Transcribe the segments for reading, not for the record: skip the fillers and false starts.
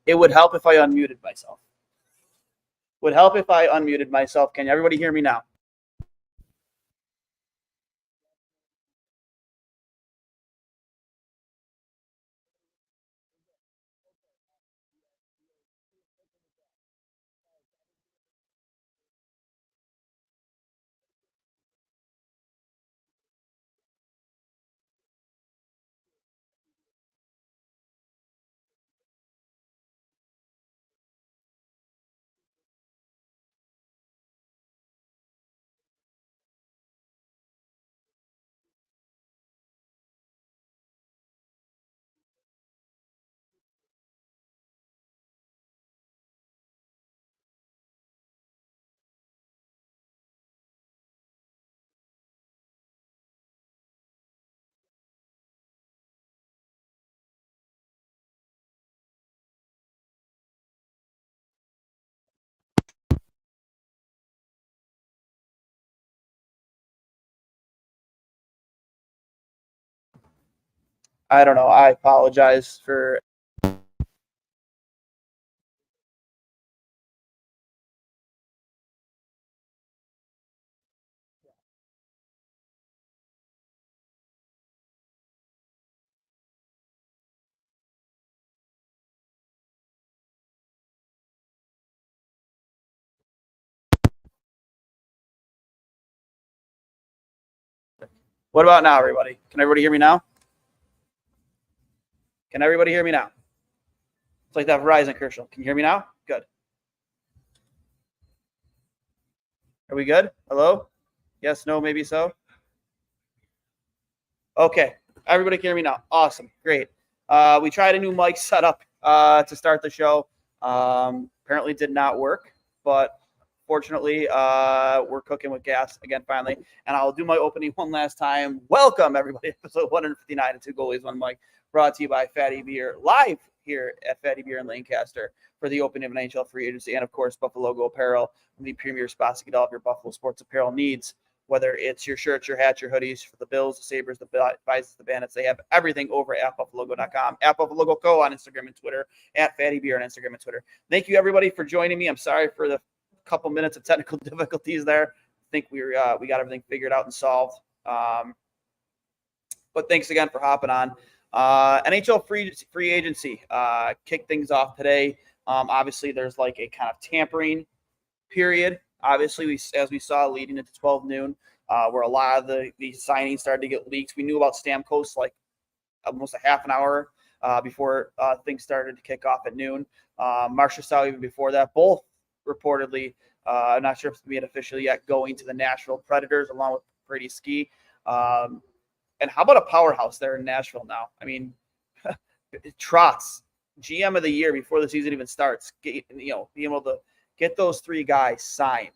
It would help if I unmuted myself. Would help if I unmuted myself. Can everybody hear me now? I don't know. I apologize for. What about now, everybody? Can everybody hear me now? Can everybody hear me now? It's like that Verizon commercial. Can you hear me now? Good. Are we good? Hello? Yes, no, maybe so. Okay. Everybody can hear me now. Awesome. Great. We tried a new mic setup to start the show. Apparently did not work, but fortunately, we're cooking with gas again finally. And I'll do my opening one last time. Welcome, everybody. Episode 159 of Two Goalies, One Mic, brought to you by Fattey Beer, live here at Fattey Beer in Lancaster for the opening of an NHL Free Agency, and, of course, Buffalo Logo Apparel, the premier spots to get all of your Buffalo sports apparel needs. Whether it's your shirts, your hats, your hoodies for the Bills, the Sabres, the Bisons, the Bandits, they have everything over at BuffaloLogo.com, at Buffalo Logo Co. on Instagram and Twitter, at Fattey Beer on Instagram and Twitter. Thank you, everybody, for joining me. I'm sorry for the couple minutes of technical difficulties there. I think we got everything figured out and solved. But thanks again for hopping on. NHL free agency kicked things off today. Obviously, there's like a kind of tampering period. Obviously, as we saw leading into 12 noon, where a lot of the signings started to get leaked. We knew about Stamkos like almost a half an hour before things started to kick off at noon. Marchessault even before that. Both reportedly, I'm not sure if it's made official yet, going to the Nashville Predators along with Brady Ski. And how about a powerhouse there in Nashville now? I mean, Trotz, GM of the year before the season even starts, being able to get those three guys signed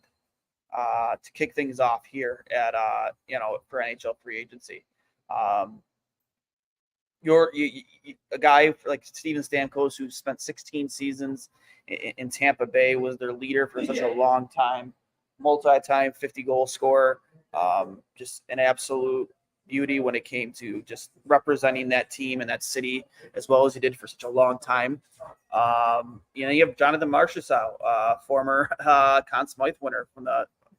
to kick things off here at for NHL free agency. A guy like Steven Stamkos, who spent 16 seasons in Tampa Bay, was their leader for such a long time, multi-time 50-goal scorer, just an absolute beauty when it came to just representing that team and that city as well as he did for such a long time. You have Jonathan Marchessault, former Conn Smythe winner from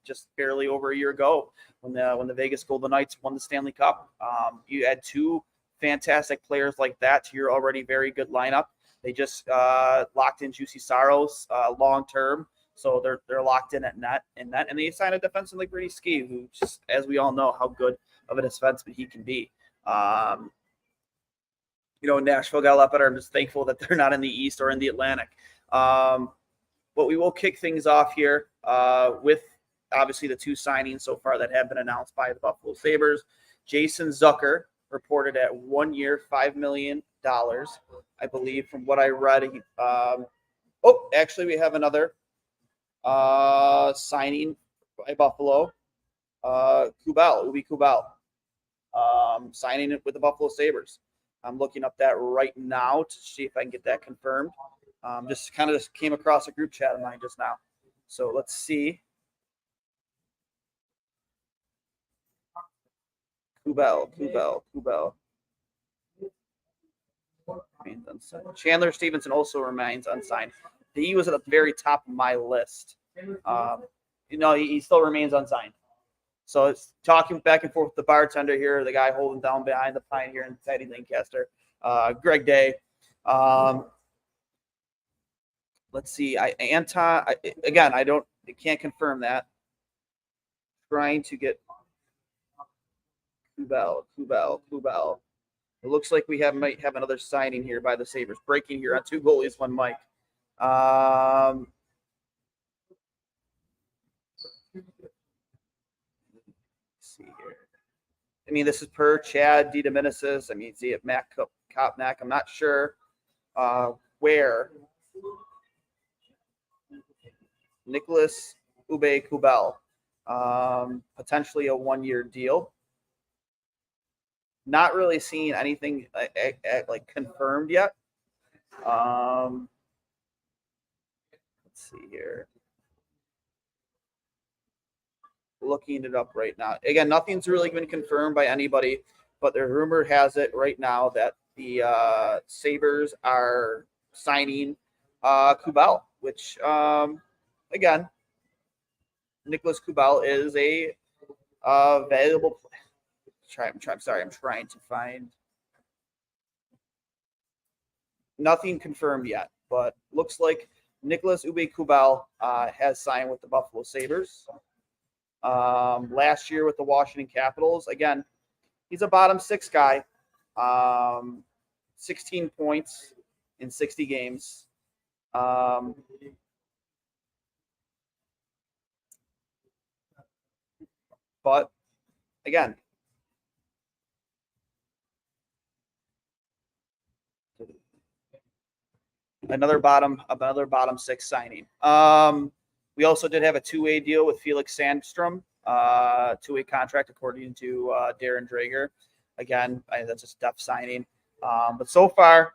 just barely over a year ago when the Vegas Golden Knights won the Stanley Cup. You add two fantastic players like that to your already very good lineup. They just locked in Juicy Saros long term. So they're locked in at net, and they signed a defenseman like Brady Ski, who just, as we all know, how good of a defenseman he can be. Nashville got a lot better. I'm just thankful that they're not in the East or in the Atlantic. But we will kick things off here with obviously the two signings so far that have been announced by the Buffalo Sabres. Jason Zucker reported at 1 year, $5 million, I believe, from what I read. Actually, we have another signing by Buffalo. Ubi Kubel, signing it with the Buffalo Sabres. I'm looking up that right now to see if I can get that confirmed. Just came across a group chat of mine just now. So let's see. Kubel. remains unsigned. Chandler Stevenson also remains unsigned. He was at the very top of my list. He still remains unsigned. So it's talking back and forth with the bartender here, the guy holding down behind the pine here in Fattey Lancaster, Greg Day. Let's see. I can't confirm that. Trying to get Kubel. It looks like we might have another signing here by the Sabres. Breaking here on 2 goalies, 1 Mike. Let's see here. I mean, this is per Chad DeDominicis. I mean, see it Matt Kopnak. I'm not sure where. Nicholas Ube-Kubel. Potentially a 1-year deal. Not really seeing anything like confirmed yet. Let's see here. Looking it up right now. Again, nothing's really been confirmed by anybody, but the rumor has it right now that the Sabres are signing Kubel, which again, Nicholas Kubel is a valuable player. I'm trying to find nothing confirmed yet, but looks like Nicholas Ube-Kubel has signed with the Buffalo Sabres. Last year with the Washington Capitals. Again, he's a bottom 6 guy. 16 points in 60 games. But again, another bottom 6 signing. We also did have a 2-way deal with Felix Sandstrom, 2-way contract according to Darren Drager. Again, that's a depth signing. But so far,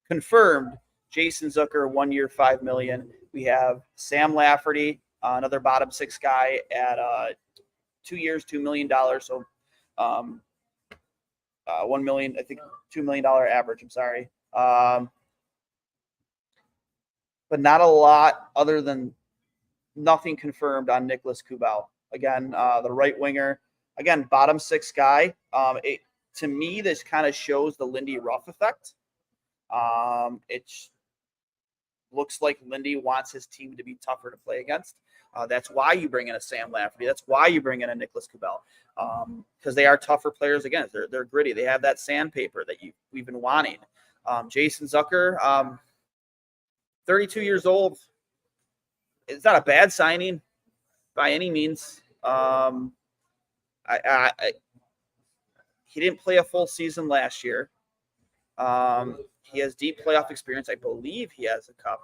confirmed Jason Zucker, 1 year, $5 million. We have Sam Lafferty, another bottom 6 guy at 2 years, $2 million. So 1 million, I think $2 million average. I'm sorry. But not a lot other than nothing confirmed on Nicholas Kubel. Again, the right winger. Again, bottom 6 guy. To me, this kind of shows the Lindy Ruff effect. It looks like Lindy wants his team to be tougher to play against. That's why you bring in a Sam Lafferty. That's why you bring in a Nicholas Kubel, because they are tougher players against. They're gritty. They have that sandpaper that we've been wanting. Jason Zucker, 32 years old. It's not a bad signing by any means. He didn't play a full season last year. He has deep playoff experience. I believe he has a cup.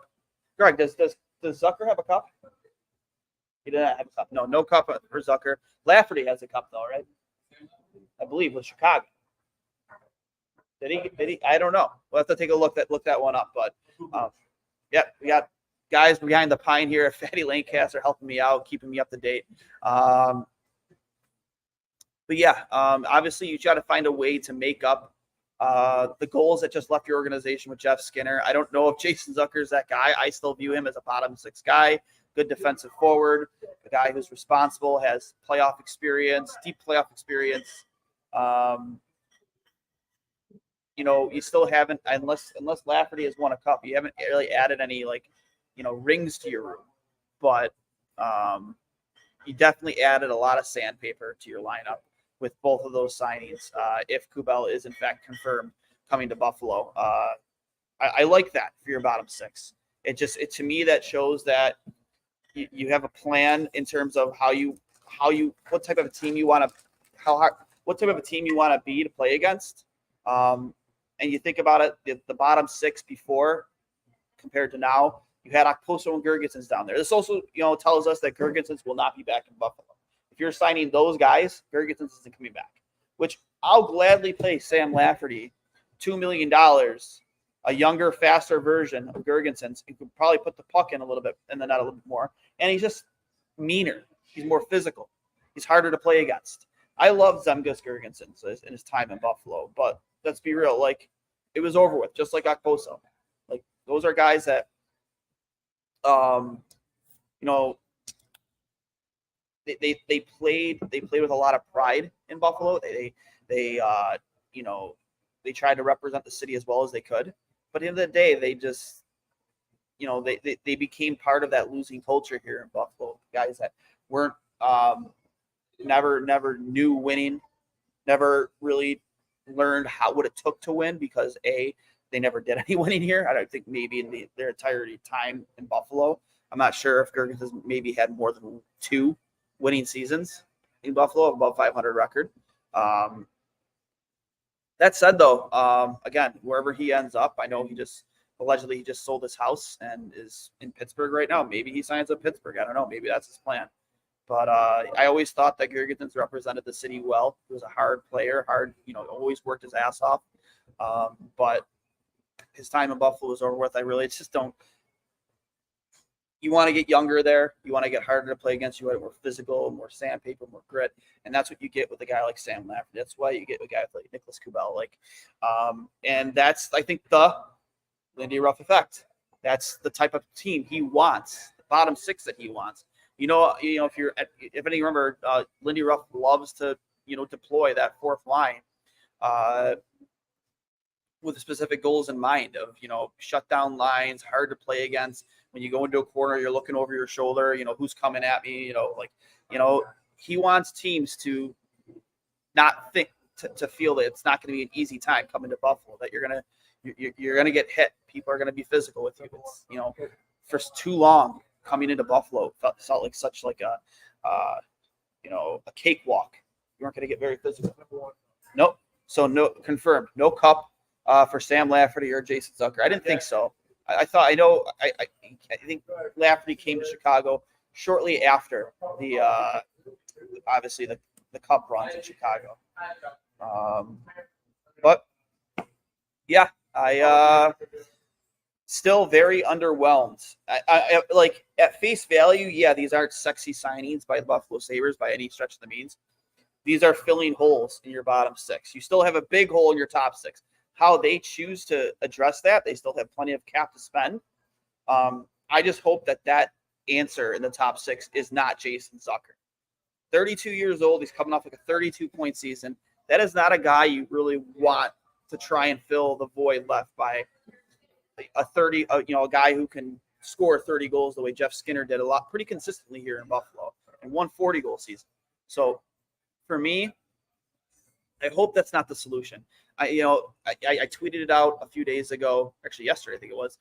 Greg, does Zucker have a cup? He did not have a cup. No cup for Zucker. Lafferty has a cup though, right? I believe with Chicago. Did he? I don't know. We'll have to take a look that one up. But yeah, we got guys behind the pine here at Fattey Lancaster helping me out, keeping me up to date. But yeah, obviously you try to find a way to make up the goals that just left your organization with Jeff Skinner. I don't know if Jason Zucker is that guy. I still view him as a bottom 6 guy, good defensive forward, a guy who's responsible, has playoff experience, deep playoff experience. You still haven't, unless Lafferty has won a cup, you haven't really added any rings to your room. But you definitely added a lot of sandpaper to your lineup with both of those signings. If Kubel is in fact confirmed coming to Buffalo, I like that for your bottom 6. It to me that shows that you have a plan in terms of what type of a team you want to be to play against. And you think about it, the bottom 6 before compared to now, you had Okposo and Girgensons down there. This also, tells us that Girgensons will not be back in Buffalo. If you're signing those guys, Girgensons isn't coming back, which I'll gladly pay Sam Lafferty $2 million, a younger, faster version of Girgensons, who could probably put the puck in a little bit and then not a little bit more. And he's just meaner. He's more physical. He's harder to play against. I love Zemgus Girgensons in his time in Buffalo, but let's be real. it was over with, just like Okposo. Like, those are guys that, they played with a lot of pride in Buffalo. They tried to represent the city as well as they could. But at the end of the day, they just, they became part of that losing culture here in Buffalo. Guys that weren't, never knew winning, never really learned what it took to win, because they never did any winning here. I don't think maybe in their entirety time in Buffalo. I'm not sure if Gergens has maybe had more than 2 winning seasons in Buffalo, above 500 record. That said, though, again, wherever he ends up, I know he allegedly sold his house and is in Pittsburgh right now. Maybe he signs with Pittsburgh. I don't know. Maybe that's his plan. But I always thought that Gergens represented the city well. He was a hard player, always worked his ass off. But his time in Buffalo was over with. I really just don't. You want to get younger there. You want to get harder to play against. You want more physical, more sandpaper, more grit, and that's what you get with a guy like Sam Lafferty. That's why you get a guy like Nicholas Kubel. And that's, I think, the Lindy Ruff effect. That's the type of team he wants. The bottom 6 that he wants. If any remember, Lindy Ruff loves to deploy that 4th line with specific goals in mind of shut down lines, hard to play against. When you go into a corner, you're looking over your shoulder. Who's coming at me? He wants teams to not think to feel that it's not going to be an easy time coming to Buffalo. That you're gonna get hit. People are going to be physical with you. It's, for too long coming into Buffalo felt like such like a cakewalk. You weren't going to get very physical. Nope. So no, confirmed. No cup for Sam Lafferty or Jason Zucker. I didn't think so. I think Lafferty came to Chicago shortly after the obviously the cup runs in Chicago. But yeah, I still very underwhelmed. I like at face value, yeah, these aren't sexy signings by the Buffalo Sabres by any stretch of the means. These are filling holes in your bottom 6. You still have a big hole in your top 6. How they choose to address that, they still have plenty of cap to spend. I just hope that answer in the top 6 is not Jason Zucker. 32 years old. He's coming off like a 32-point season. That is not a guy you really want to try and fill the void left by a guy who can score 30 goals the way Jeff Skinner did pretty consistently here in Buffalo and won 40-goal season. So for me, I hope that's not the solution. I tweeted it out a few days ago, actually yesterday, I think it was,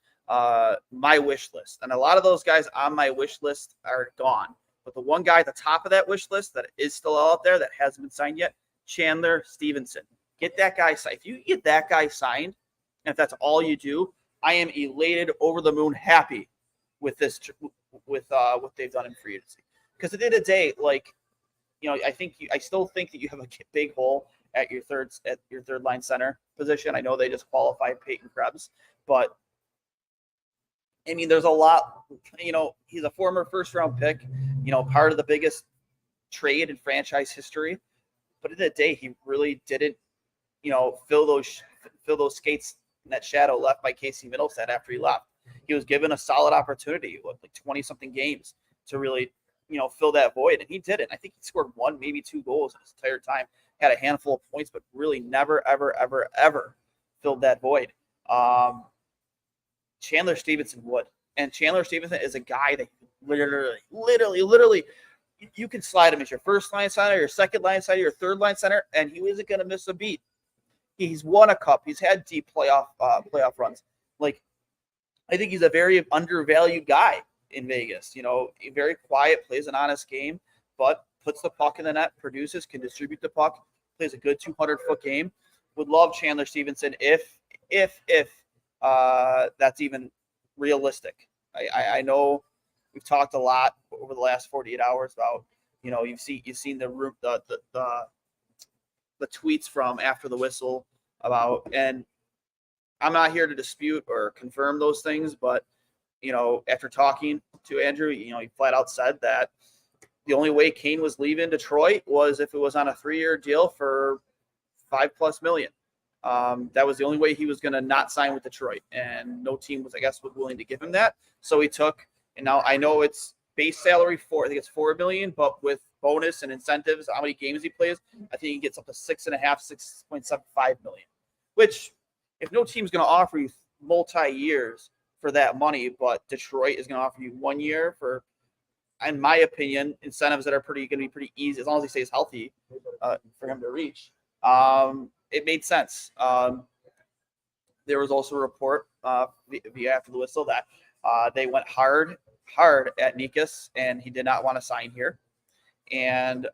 my wish list. And a lot of those guys on my wish list are gone. But the one guy at the top of that wish list that is still out there that hasn't been signed yet, Chandler Stevenson. Get that guy signed. If you get that guy signed, and if that's all you do, I am elated, over the moon, happy with this, with what they've done in free agency. Because at the end of the day, I still think that you have a big hole at your third line center position. I know they just qualified Peyton Krebs, but I mean, there's a lot. He's a former first-round pick. Part of the biggest trade in franchise history. But at the end of the day, he really didn't, fill those skates in that shadow left by Casey Middlestad after he left. He was given a solid opportunity with like 20-something games to really, fill that void, and he didn't. I think he scored 1, maybe 2 goals in his entire time. Had a handful of points, but really never, ever, ever, ever filled that void. Chandler Stevenson would. And Chandler Stevenson is a guy that literally, you can slide him as your first line center, your second line center, your third line center, and he isn't going to miss a beat. He's won a cup. He's had deep playoff runs. I think he's a very undervalued guy in Vegas. Very quiet, plays an honest game, but puts the puck in the net, produces, can distribute the puck, plays a good 200-foot game. Would love Chandler Stevenson if that's even realistic. I know we've talked a lot over the last 48 hours about, you've seen the tweets from after the whistle about, and I'm not here to dispute or confirm those things, but after talking to Andrew, he flat out said that the only way Kane was leaving Detroit was if it was on a 3-year deal for $5+ million. That was the only way he was going to not sign with Detroit, and no team was, I guess, willing to give him that. So he took, and now I know it's base salary I think it's $4 million, but with bonus and incentives, how many games he plays, I think he gets up to $6.75 million. Which, if no team's going to offer you multi-years for that money, but Detroit is going to offer you 1 year for, in my opinion, incentives that are going to be pretty easy as long as he stays healthy for him to reach. It made sense. There was also a report via after the whistle that they went hard at Nikas, and he did not want to sign here. And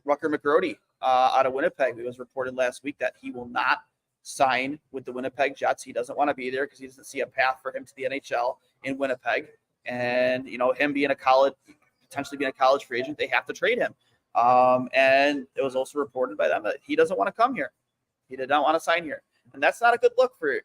Rucker McGrody out of Winnipeg, it was reported last week that he will not sign with the Winnipeg Jets. He doesn't want to be there because he doesn't see a path for him to the NHL in Winnipeg. And, him being potentially being a college free agent, they have to trade him. And it was also reported by them that he doesn't want to come here. He did not want to sign here. And that's not a good look for you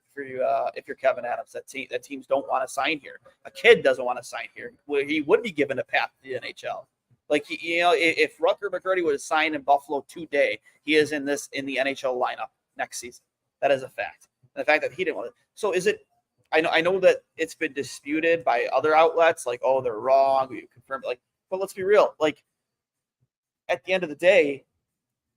if you're Kevin Adams. That teams don't want to sign here. A kid doesn't want to sign here. Where he would be given a path to the NHL. Like, if Rucker McGrady would have signed in Buffalo today, he is in the NHL lineup next season. That is a fact. And the fact that he didn't want it. So is it? I know that it's been disputed by other outlets, like, oh, they're wrong. We confirmed, but let's be real. Like, at the end of the day,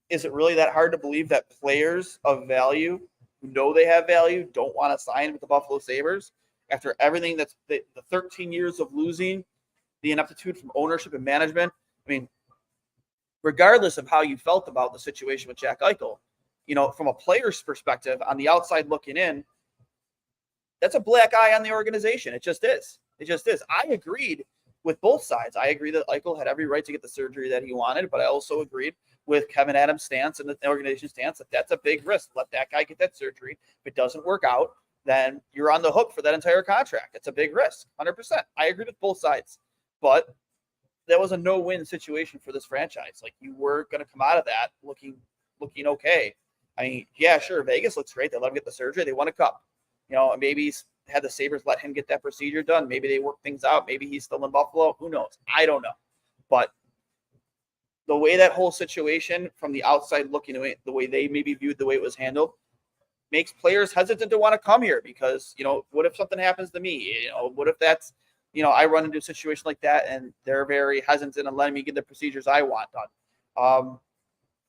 is it really that hard to believe that players of value who know they have value don't want to sign with the Buffalo Sabres after everything that's the 13 years of losing, the ineptitude from ownership and management? I mean, regardless of how you felt about the situation with Jack Eichel, from a player's perspective, on the outside looking in, that's a black eye on the organization. It just is. I agreed with both sides. I agree that Eichel had every right to get the surgery that he wanted, but I also agreed with Kevin Adams' stance and the organization's stance that that's a big risk. Let that guy get that surgery. If it doesn't work out, then you're on the hook for that entire contract. It's a big risk, 100%. I agree with both sides, but that was a no-win situation for this franchise. Like, you were going to come out of that looking okay. I mean, yeah, sure, Vegas looks great. They let him get the surgery. They won a cup. Maybe had the Sabres let him get that procedure done. Maybe they work things out. Maybe he's still in Buffalo. Who knows? I don't know. But the way that whole situation from the outside looking at it, the way they maybe viewed the way it was handled, makes players hesitant to want to come here because, what if something happens to me? What if that's, I run into a situation like that and they're very hesitant in letting me get the procedures I want done.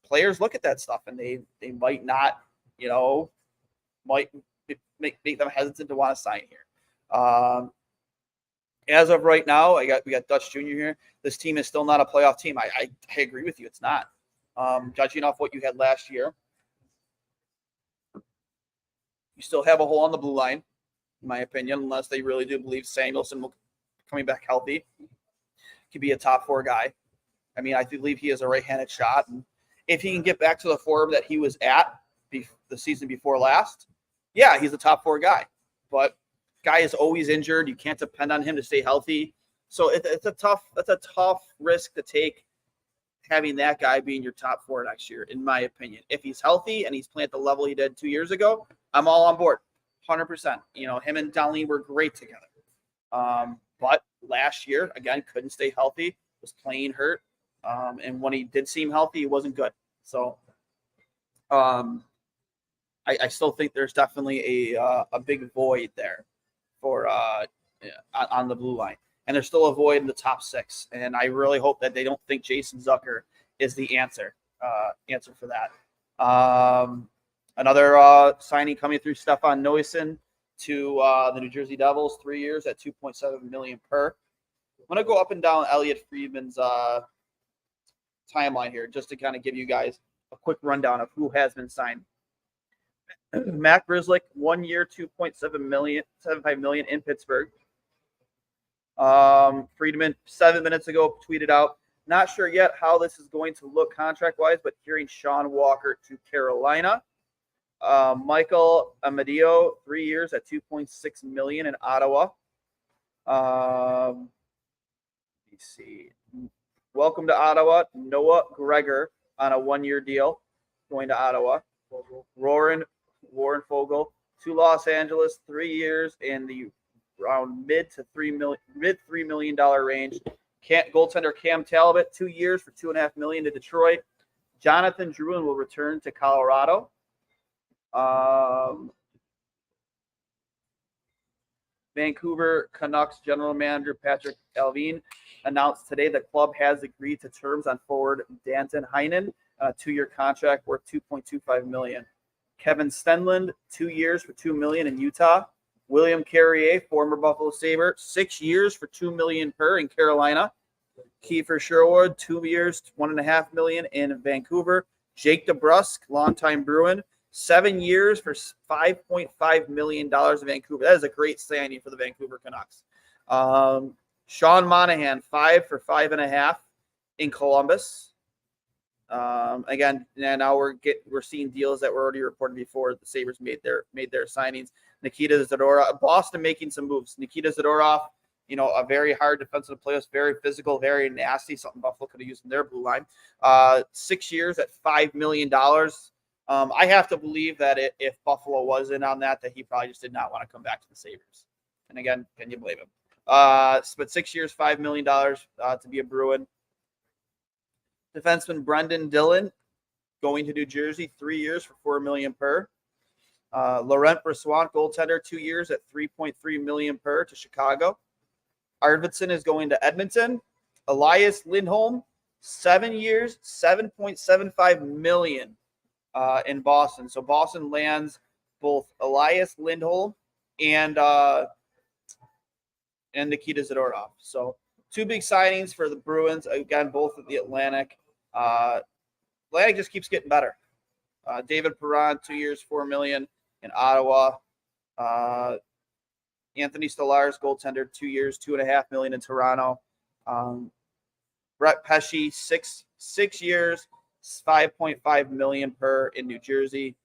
Players look at that stuff and they might not, might make them hesitant to want to sign here. As of right now, we got Dutch Jr. here. This team is still not a playoff team. I agree with you. It's not. Judging off what you had last year, you still have a hole on the blue line, in my opinion, unless they really do believe Samuelson will coming back healthy. Could be a top 4 guy. I mean, I believe he has a right-handed shot. And if he can get back to the form that he was at the season before last, yeah, he's a top 4 guy. But guy is always injured. You can't depend on him to stay healthy. So it's a tough risk to take, having that guy being your top 4 next year, in my opinion. If he's healthy and he's playing at the level he did 2 years ago, I'm all on board, 100%. Him and Darlene were great together. But last year, again, couldn't stay healthy, was playing hurt. And when he did seem healthy, he wasn't good. So I still think there's definitely a big void there for on the blue line. And there's still a void in the top 6. And I really hope that they don't think Jason Zucker is the answer for that. Another signing coming through, Stefan Noesen to the New Jersey Devils, 3 years at $2.7 million per. I'm going to go up and down Elliot Friedman's timeline here just to kind of give you guys a quick rundown of who has been signed. Matt Grzelcyk, 1 year, $2.75 million in Pittsburgh. Friedman 7 minutes ago tweeted out, not sure yet how this is going to look contract-wise, but hearing Sean Walker to Carolina. Michael Amadio, 3 years at $2.6 million in Ottawa. Let me see. Welcome to Ottawa, Noah Gregor on a 1-year deal going to Ottawa. Warren Fogle to Los Angeles, 3 years in the around mid $3 million range. Goaltender Cam Talbot, 2 years for $2.5 million to Detroit. Jonathan Drouin will return to Colorado. Vancouver Canucks general manager Patrick Allvin announced today the club has agreed to terms on forward Danton Heinen, a 2-year contract worth $2.25 million. Kevin Stenlund, 2 years for $2 million in Utah. William Carrier, former Buffalo Sabre, 6 years for $2 million per in Carolina. Kiefer Sherwood, 2 years, $1.5 million in Vancouver. Jake DeBrusk, longtime Bruin, 7 years for $5.5 million in Vancouver. That is a great signing for the Vancouver Canucks. Sean Monahan, 5 for $5.5 in Columbus. Again, now we're seeing deals that were already reported before the Sabres made their signings. Nikita Zadorov, Boston making some moves. Nikita Zadorov, a very hard defensive player, very physical, very nasty. Something Buffalo could have used in their blue line. 6 years at $5 million. I have to believe that if Buffalo was in on that he probably just did not want to come back to the Sabres. And again, can you blame him? But 6 years, $5 million to be a Bruin. Defenseman Brendan Dillon going to New Jersey, 3 years for $4 million per. Laurent Brossoit, goaltender, 2 years at $3.3 million per to Chicago. Arvidsson is going to Edmonton. Elias Lindholm, 7 years, $7.75 million in Boston. So Boston lands both Elias Lindholm and Nikita Zadorov. So 2 big signings for the Bruins. Again, both at the Atlantic. Atlantic just keeps getting better. David Perron, 2 years, $4 million in Ottawa. Anthony Stolarz, goaltender, 2 years, $2.5 million in Toronto. Brett Pesce, six years, $5.5 million per in New Jersey.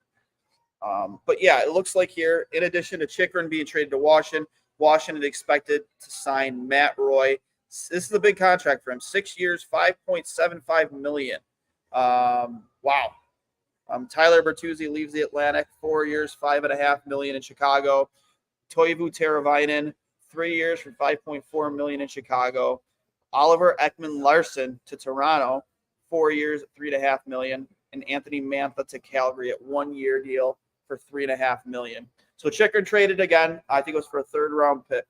But yeah, it looks like here, in addition to Chychrun being traded to Washington expected to sign Matt Roy. This is a big contract for him. 6 years, $5.75 million. Wow. Tyler Bertuzzi leaves the Atlantic. 4 years, $5.5 million in Chicago. Toivu Teravainen, 3 years for $5.4 million in Chicago. Oliver Ekman-Larsson to Toronto, 4 years at $3.5 million. And Anthony Mantha to Calgary at 1 year deal for $3.5 million. So Chychrun traded again. I think it was for a 3rd round pick.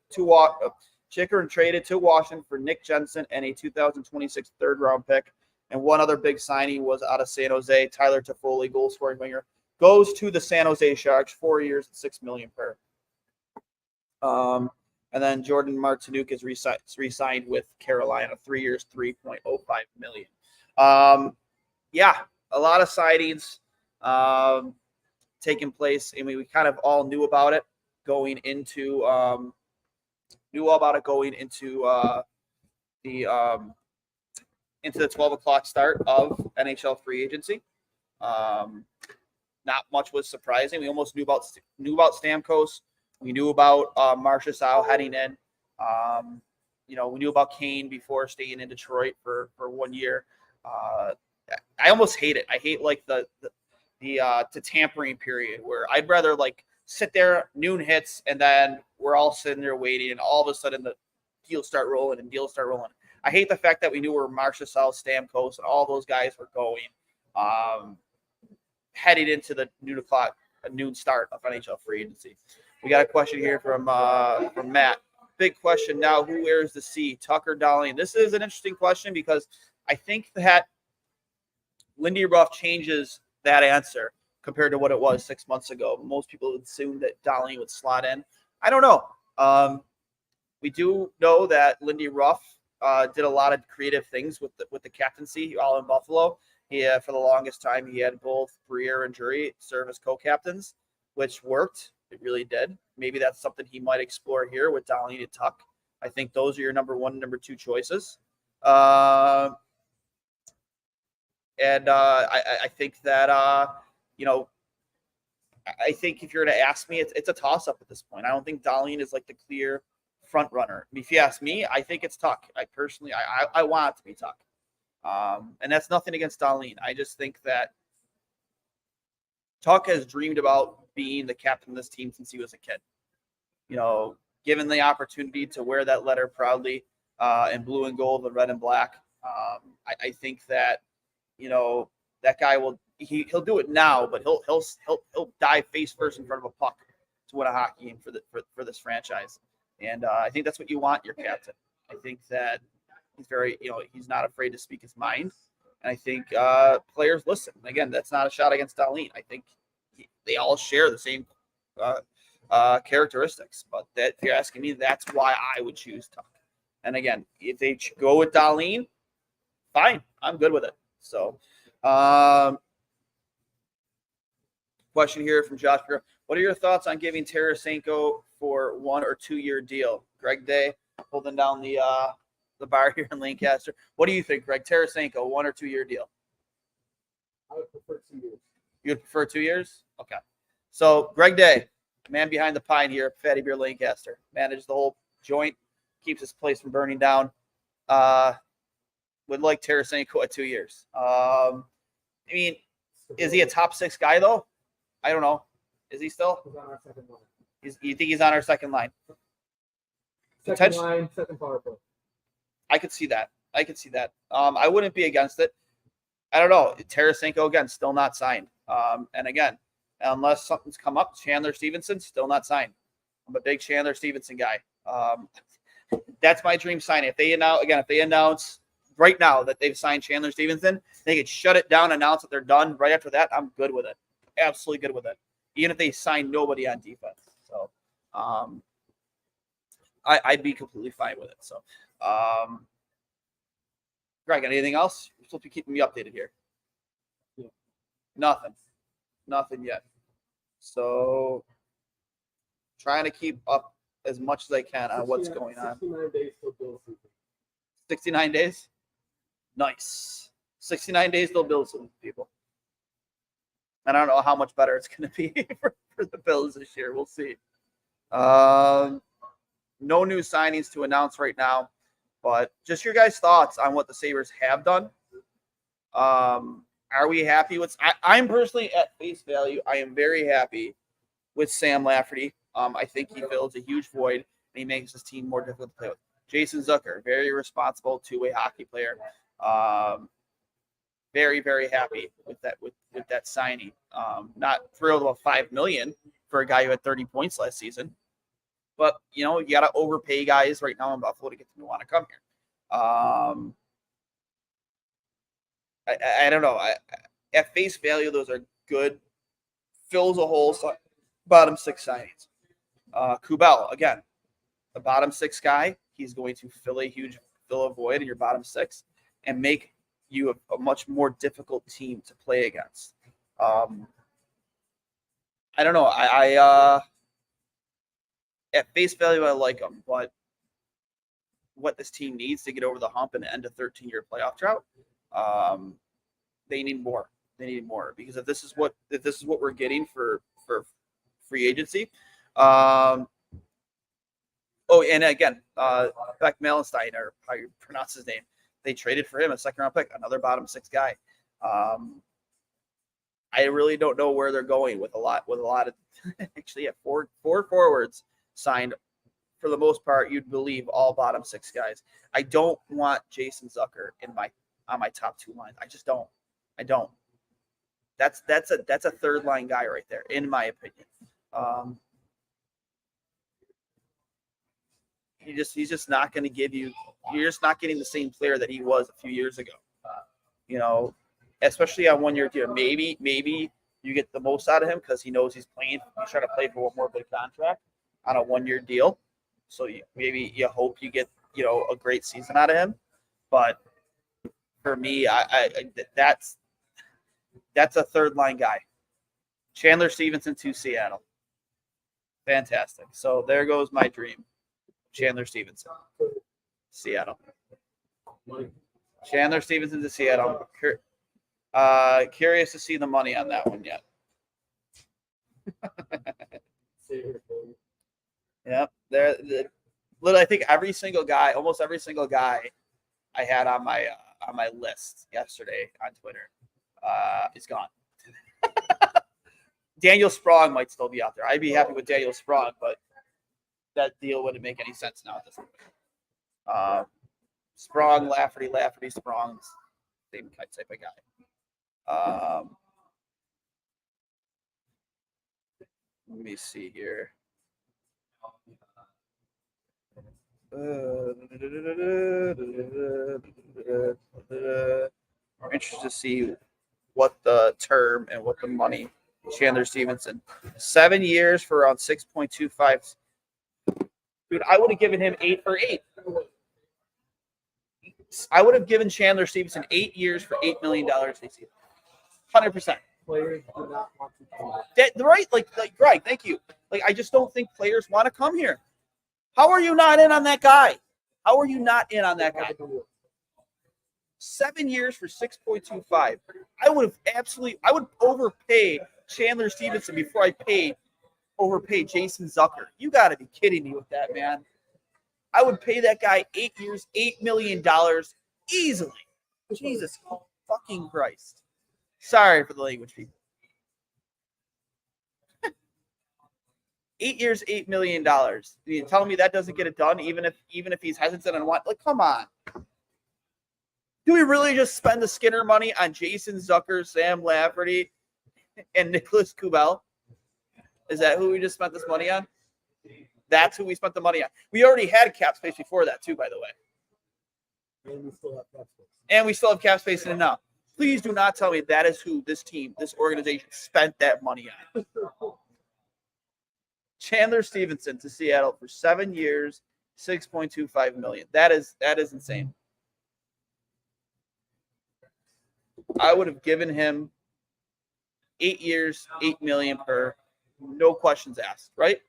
Chychrun traded to Washington for Nick Jensen and a 2026 3rd round pick. And one other big signing was out of San Jose. Tyler Toffoli, goal scoring winger, goes to the San Jose Sharks, 4 years at $6 million per. And then Jordan Martinook is re-signed with Carolina, 3 years, $3.05 million. Yeah, a lot of sightings taking place. I mean, we kind of all knew about it going into the 12 o'clock start of NHL Free Agency. Not much was surprising. We almost knew about Stamkos. We knew about Marchessault heading in. We knew about Kane before staying in Detroit for 1 year. I almost hate it. I hate like the tampering period where I'd rather like sit there, noon hits, and then we're all sitting there waiting, and all of a sudden the deals start rolling. I hate the fact that we knew where Marchessault, Stamkos, and all those guys were going, heading into the noon start of NHL Free Agency. We got a question here from Matt. Big question now: who wears the C, Tuch or Dahlin? This is an interesting question because I think that Lindy Ruff changes that answer compared to what it was 6 months ago. Most people would assume that Dahlin would slot in. I don't know. We do know that Lindy Ruff did a lot of creative things with the captaincy all in Buffalo. For the longest time, he had both Briere and Drury serve as co-captains, which worked. It really did. Maybe that's something he might explore here with Dahlin and Tuch. I think those are your number 1 and number 2 choices. I think that, I think if you're going to ask me, it's a toss-up at this point. I don't think Dahlin is like the clear front runner. If you ask me, I think it's Tuch. I want it to be Tuch. And that's nothing against Dahlin. I just think that Tuch has dreamed about being the captain of this team since he was a kid. Given the opportunity to wear that letter proudly in blue and gold and red and black, I think that, that guy will he'll do it now, but he'll dive face first in front of a puck to win a hockey game for this franchise. And I think that's what you want your captain. I think that he's very, he's not afraid to speak his mind. And I think players listen. Again, that's not a shot against Duane. I think they all share the same characteristics. But if you're asking me, that's why I would choose Tuck. And again, if they go with Duane, fine. I'm good with it. So, question here from Josh. What are your thoughts on giving Tarasenko for 1 or 2 year deal? Greg Day holding down the bar here in Lancaster. What do you think, Greg? Tarasenko, 1 or 2 year deal? I would prefer 2 years. You would prefer 2 years? Okay. So Greg Day, man behind the pine here at Fattey Beer Lancaster, manages the whole joint, keeps this place from burning down. Would like Tarasenko at 2 years. I mean, is he a top 6 guy though? I don't know. Is he still? He's on our second line. You think he's on our second line? Second line, second power play. I could see that. I wouldn't be against it. I don't know. Tarasenko, again, still not signed. And again, unless something's come up, Chandler Stevenson, still not signed. I'm a big Chandler Stevenson guy. That's my dream signing. If they announce right now that they've signed Chandler Stevenson, they could shut it down, announce that they're done. Right after that, I'm good with it. Absolutely good with it. Even if they sign nobody on defense. So I'd be completely fine with it. So Greg, anything else? You're supposed to be keeping me updated here. Yeah. Nothing yet. So trying to keep up as much as I can on what's going on. 69 days till bill season. 69 days? Nice. 69 days till bill season, people. And I don't know how much better it's going to be for the Bills this year. We'll see. No new signings to announce right now, but just your guys' thoughts on what the Sabres have done. Are we happy with? I'm personally at face value. I am very happy with Sam Lafferty. I think he fills a huge void and he makes his team more difficult to play with. Jason Zucker, very responsible two-way hockey player. Very, very happy with that signing. Not thrilled about $5 million for a guy who had 30 points last season, but you got to overpay guys right now in Buffalo to get them to want to come here. I don't know. At face value, those are good. Fills a hole. Bottom 6 signings. Kubel, again, the bottom 6 guy. He's going to fill a void in your bottom 6 and make you a much more difficult team to play against. I don't know. I at face value, I like him, but what this team needs to get over the hump and end a 13-year playoff drought, they need more. They need more because if this is what we're getting for free agency. And again, Beck Malenstein, or how you pronounce his name, they traded for him a 2nd-round pick, another bottom 6 guy. I really don't know where they're going with a lot of actually at four forwards signed. For the most part, you'd believe all bottom 6 guys. I don't want Jason Zucker on my top 2 lines. I just don't. I don't. That's a 3rd line guy right there, in my opinion. He's just not going to give you. You're just not getting the same player that he was a few years ago. Especially on 1 year deal. Maybe you get the most out of him because he knows he's trying to play for one more big contract on a 1 year deal. So maybe you hope you get a great season out of him. But for me, that's a 3rd line guy. Chandler Stevenson to Seattle. Fantastic. So there goes my dream. Chandler Stevenson, Seattle. Chandler Stevenson to Seattle. Curious to see the money on that one yet. Yep. I think almost every single guy I had on my list yesterday on Twitter is gone. Daniel Sprong might still be out there. I'd be happy with Daniel Sprong, but that deal wouldn't make any sense now at this point. Sprong, Lafferty, Sprong, same type of guy. Let me see here. I'm interested to see what the term and what the money. Chandler Stevenson, 7 years for around 6.25. Dude, I would have given him 8 for 8. I would have given Chandler Stevenson 8 years for $8 million this season. 100%. Players do not want to come That, right? Like, Greg, thank you. Like, I just don't think players want to come here. How are you not in on that guy? How are you not in on that guy? 7 years for 6.25. I would overpay Chandler Stevenson before I overpay Jason Zucker. You got to be kidding me with that, man. I would pay that guy 8 years, $8 million easily. Jesus fucking Christ. Sorry for the language, people. 8 years, $8 million. You telling me that doesn't get it done, even if he's hesitant and want? Like, come on. Do we really just spend the Skinner money on Jason Zucker, Sam Lafferty, and Nicholas Kubel? Is that who we just spent this money on? That's who we spent the money on. We already had cap space before that, too, by the way. And we still have cap space. And we still have cap space in it now. Please do not tell me that is who this team, this organization, spent that money on. Chandler Stevenson to Seattle for 7 years, $6.25 million. That is insane. I would have given him 8 years, $8 million per, no questions asked, right?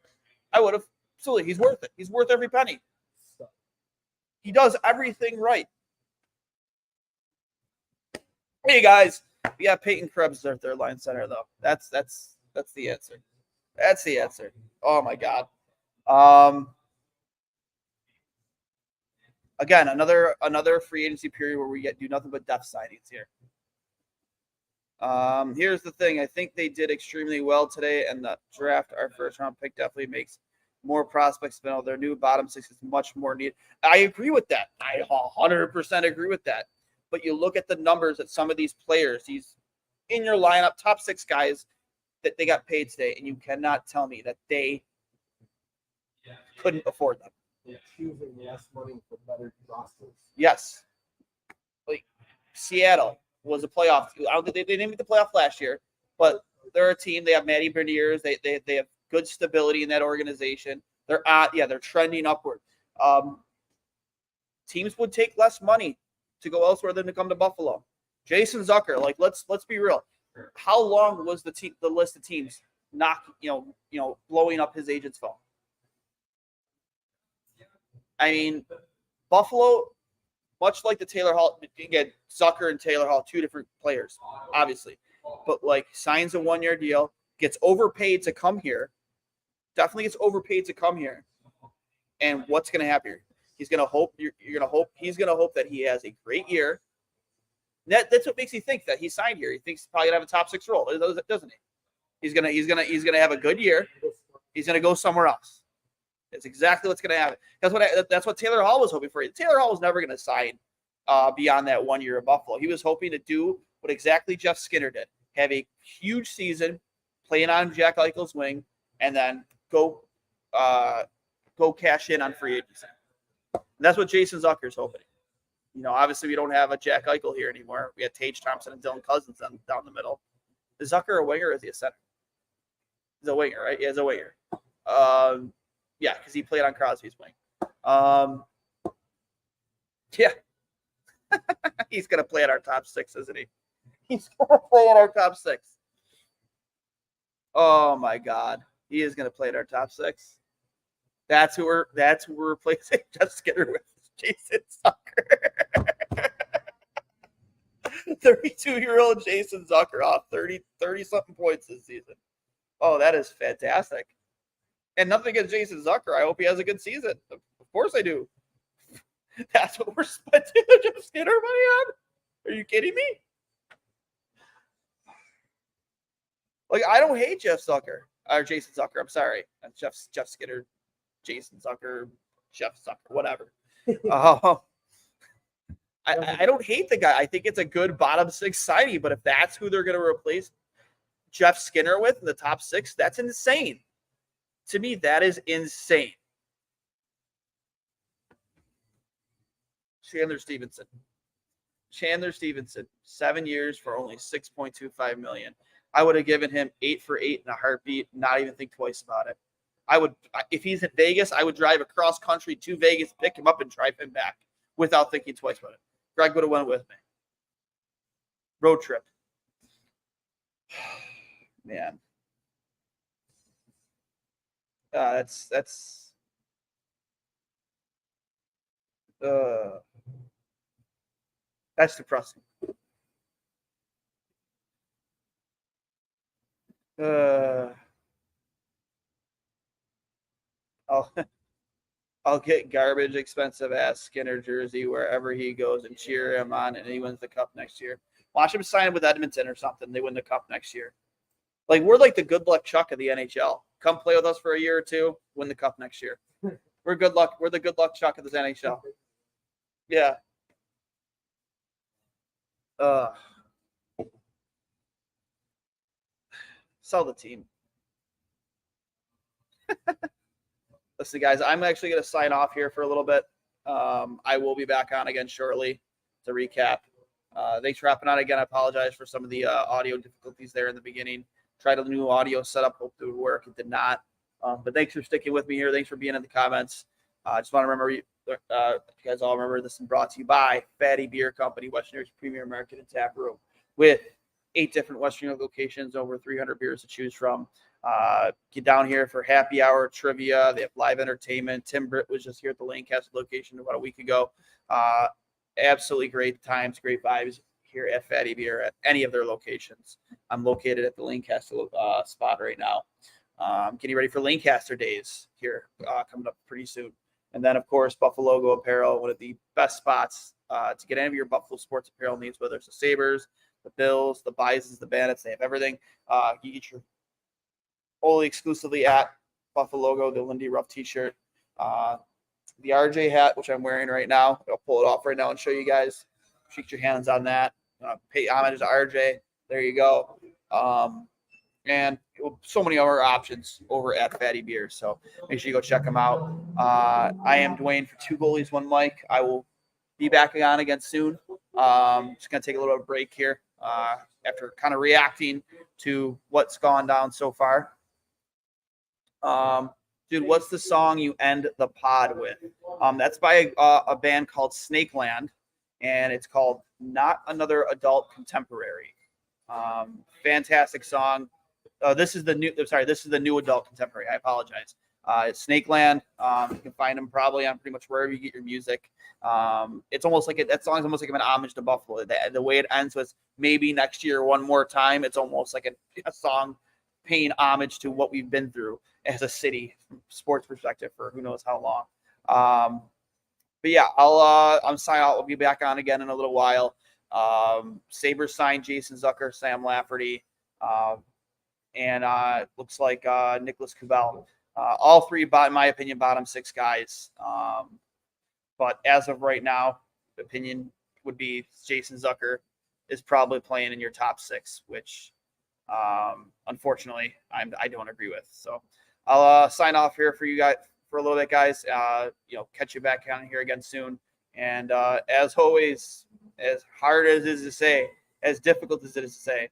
I would have. Absolutely, he's worth it. He's worth every penny. He does everything right. Hey guys, we got Peyton Krebs at their line center though. That's the answer. That's the answer. Oh my God. Again, another free agency period where we do nothing but depth signings here. Here's the thing. I think they did extremely well today, and the draft, our first round pick, definitely makes more prospects spin. Their new bottom six is much more needed. I agree with that. I 100% agree with that. But you look at the numbers that some of these players, these in your lineup, top six guys that they got paid today, and you cannot tell me that they couldn't afford them. Choosing less money for better rosters. Yes. Like Seattle was a playoff. I don't think they didn't make the playoff last year, but they're a team. They have Matty Berniers. They have good stability in that organization. They're trending upward. Teams would take less money to go elsewhere than to come to Buffalo. Jason Zucker, like let's be real. How long was the list of teams blowing up his agent's phone? I mean, Buffalo, much like the Taylor Hall, again, Zucker and Taylor Hall, two different players, obviously, but like signs a 1-year deal, gets overpaid to come here, definitely gets overpaid to come here, and what's going to happen here? He's going to hope he's going to hope that he has a great year. That's what makes you think that he signed here. He thinks he's probably going to have a top 6 role, doesn't he? He's going to have a good year. He's going to go somewhere else. That's exactly what's going to happen. That's what Taylor Hall was hoping for. Taylor Hall was never going to sign beyond that 1 year of Buffalo. He was hoping to do what exactly Jeff Skinner did: have a huge season, playing on Jack Eichel's wing, and then go cash in on free agency. And that's what Jason Zucker's hoping. Obviously we don't have a Jack Eichel here anymore. We had Tage Thompson and Dylan Cousins down the middle. Is Zucker a winger or is he a center? He's a winger, right? Yeah, he's a winger. Yeah, because he played on Crosby's wing. Yeah. He's going to play at our top 6, isn't he? He's going to play at our top 6. Oh, my God. He is going to play at our top 6. That's who we're replacing Jeff Skinner with, Jason Zucker. 32-year-old Jason Zucker off 30-something points this season. Oh, that is fantastic. And nothing against Jason Zucker. I hope he has a good season. Of course I do. That's what we're spending the Jeff Skinner money on? Are you kidding me? Like, I don't hate Jeff Zucker. Or Jason Zucker, I'm sorry. Jeff Skinner, Jason Zucker, Jeff Zucker, whatever. I don't hate the guy. I think it's a good bottom 6 signing, but if that's who they're going to replace Jeff Skinner with in the top 6, that's insane. To me, that is insane. Chandler Stevenson, 7 years for only $6.25 million. I would have given him 8 for 8 in a heartbeat, not even think twice about it. I would, if he's in Vegas, I would drive across country to Vegas, pick him up, and drive him back without thinking twice about it. Greg would have went with me. Road trip. Man. That's depressing. I'll get garbage, expensive ass Skinner jersey wherever he goes and cheer him on, and he wins the cup next year. Watch him sign with Edmonton or something. They win the cup next year. Like, we're like the good luck Chuck of the NHL. Come play with us for a year or two, win the cup next year. We're good luck. We're the good luck Chuck of the NHL. Yeah. Sell the team. Listen, guys, I'm actually going to sign off here for a little bit. I will be back on again shortly to recap. Thanks for hopping on again. I apologize for some of the audio difficulties there in the beginning. Tried a new audio setup. Hope it would work. It did not. But thanks for sticking with me here. Thanks for being in the comments. I just want to remember, you guys all remember this is brought to you by Fattey Beer Company, Western Europe's premier market and tap room, with 8 different Western Europe locations, over 300 beers to choose from. Get down here for happy hour trivia. They have live entertainment. Tim Britt was just here at the Lancaster location about a week ago. Absolutely great times, great vibes here at Fattey Beer at any of their locations. I'm located at the Lancaster spot right now. Getting ready for Lancaster days here coming up pretty soon. And then, of course, Buffalo Logo Apparel, one of the best spots to get any of your Buffalo sports apparel needs, whether it's the Sabres, the Bills, the Bisons, the Bandits. They have everything. You get your only exclusively at Buffalo Logo, the Lindy Ruff t-shirt, the RJ hat, which I'm wearing right now. I'll pull it off right now and show you guys. Shake your hands on that. Pay homage to RJ. There you go. And so many other options over at Fattey Beer. So make sure you go check them out. I am Duane for Two Goalies, One Mic. I will be back on again soon. Just going to take a little break here after kind of reacting to what's gone down so far. Dude, what's the song you end the pod with? That's by a band called Snakeland, and it's called Not Another Adult Contemporary. Fantastic song. This is the new adult contemporary. I apologize. It's Snakeland. You can find them probably on pretty much wherever you get your music. It's almost like that song is almost like an homage to Buffalo. The way it ends with maybe next year one more time. It's almost like a song paying homage to what we've been through as a city from sports perspective for who knows how long. But yeah, I'm signing out. We'll be back on again in a little while. Sabres signed Jason Zucker, Sam Lafferty, and looks like Nicholas Kubel. All three, in my opinion, bottom 6 guys. But as of right now, the opinion would be Jason Zucker is probably playing in your top 6, which unfortunately I don't agree with. So I'll sign off here for you guys for a little bit, guys. Catch you back on here again soon. And as always, as hard as it is to say, as difficult as it is to say,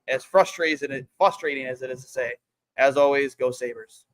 as frustrating as it is to say, as always, go Sabres.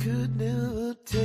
could never take